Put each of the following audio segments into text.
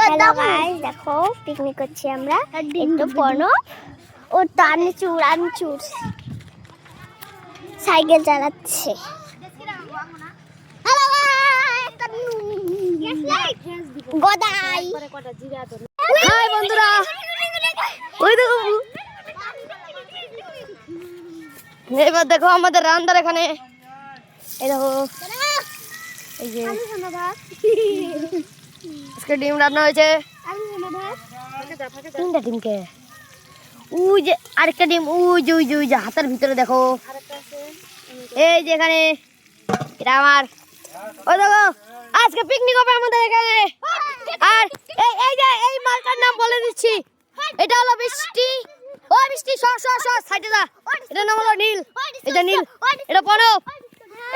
Hello guys, দেখো picnic করছি আমরা। একটু পনো ও টানচুর সাইকেল চালাচ্ছে। হ্যালো গদাই, হাই বন্ধুরা, ওই দেখো, এবার দেখো আমাদের রান্নার এখানে। এই দেখো, এই যে আজকে ডিম রান্না হয়েছে। তিনটা ডিমকে, ওই যে আরেকটা ডিম, ওই যে হাতের ভিতরে দেখো। এই যে এখানে এটা আমার, ওই দেখো আজকে পিকনিক হবে আমাদের এখানে। আর এই যে এই মালটার নাম বলে দিচ্ছি, এটা হলো বৃষ্টি। ও বৃষ্টি, সর সাইডে যা। এটা নাম হলো নীল, এটা নীল, এটা প্রণব,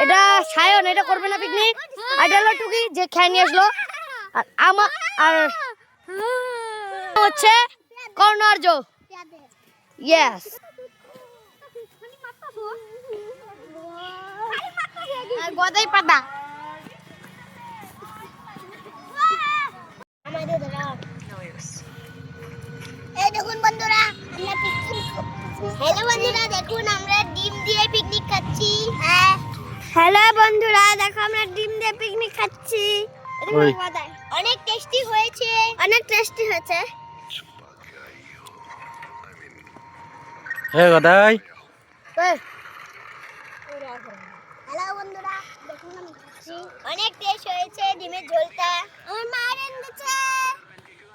এটা সায়ন, এটা করবে না পিকনিক। আর এটা হলো টুকি, যে খেয়ে নিয়ে আসলো। আর আমার আর হচ্ছে কর্ণার্য। ইয়েস, আর গদাই পাতা। এই দেখুন বন্ধুরা, আমরা পিকনিক। হ্যালো বন্ধুরা, দেখুন আমরা ডিম দিয়ে পিকনিক খাচ্ছি। হ্যাঁ, হ্যালো বন্ধুরা, দেখো আমরা ডিম দিয়ে পিকনিক খাচ্ছি। অনেক টেস্টি হয়েছে, অনেক টেস্টি হয়েছে। হে গদাই, হ্যালো বন্ধুরা, দেখুন আমি খাচ্ছি। অনেক টেস্ট হয়েছে ডিমের ঝোলটা। আমার মা রেঁধেছে,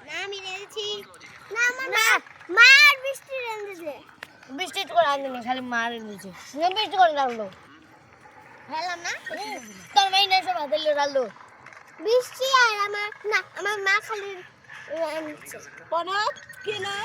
না আমি রেঁধেছি। না আমার মা আর বৃষ্টি রেঁধেছে। বৃষ্টি করে রাঁধুনি, খালি মার নিচে বৃষ্টি করে রাখলো। হ্যালো না, তোর মেয়ে নেই, সব হাতে রাখলো। বৃষ্টি আর আমার মা খালি রেঁধেছে। প্রণব কি না?